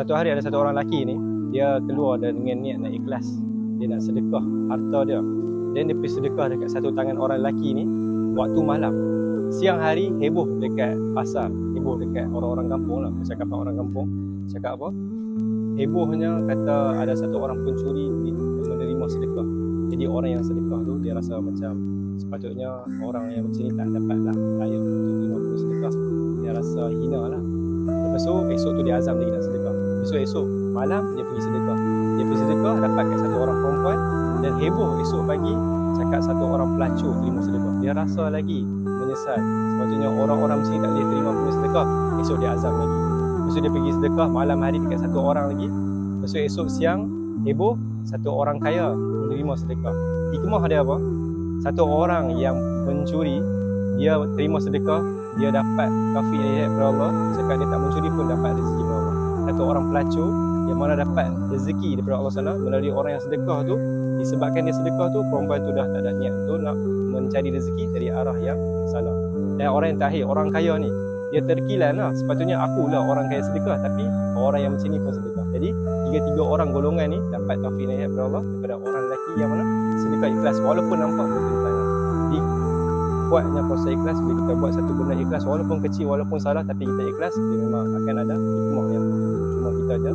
Satu hari ada satu orang lelaki ni, dia keluar dengan niat nak ikhlas, dia nak sedekah harta dia. Dan dia pergi sedekah dekat satu tangan orang lelaki ni waktu malam. Siang hari heboh dekat pasar, heboh dekat orang-orang kampung lah. Percakapan orang kampung cakap apa? Hebohnya kata ada satu orang pencuri menerima sedekah. Jadi orang yang sedekah tu dia rasa macam sepatutnya orang yang macam ni tak dapatlah layak untuk terima sedekah. Dia rasa hina lah. Lepas tu esok tu dia azam lagi nak sedekah. Esok malam dia pergi sedekah. Dia pergi sedekah dapat kat satu orang perempuan dan heboh esok pagi cakap satu orang pelacur terima sedekah. Dia rasa lagi menyesal. Sepatutnya orang-orang macam ni tak boleh terima sedekah. Esok dia azam lagi. Lepas tu dia pergi sedekah malam hari dekat satu orang lagi. Lepas tu esok siang heboh satu orang kaya menerima sedekah. Hikmah dia apa? Satu orang yang mencuri dia terima sedekah, dia dapat taufik daripada Allah. Cakap dia tak mencuri pun dapat rezeki daripada Allah. Satu orang pelacur yang mana dapat rezeki daripada Allah sana melalui orang yang sedekah tu, disebabkan dia sedekah tu, perempuan tu dah tak ada niat tu nak mencari rezeki dari arah yang salah. Dan orang yang terakhir, orang kaya ni, dia terkilan lah, sepatutnya akulah orang kaya sedekah, tapi orang yang macam ni pun sedekah. Jadi tiga-tiga orang golongan ni dapat taufik daripada Allah daripada orang lelaki yang mana sedekah ikhlas walaupun nampak bertentangan. Jadi kuatnya puasa ikhlas, bila kita buat satu benda ikhlas walaupun kecil, walaupun salah, tapi kita ikhlas, dia memang akan ada hikmah yang cuma kita je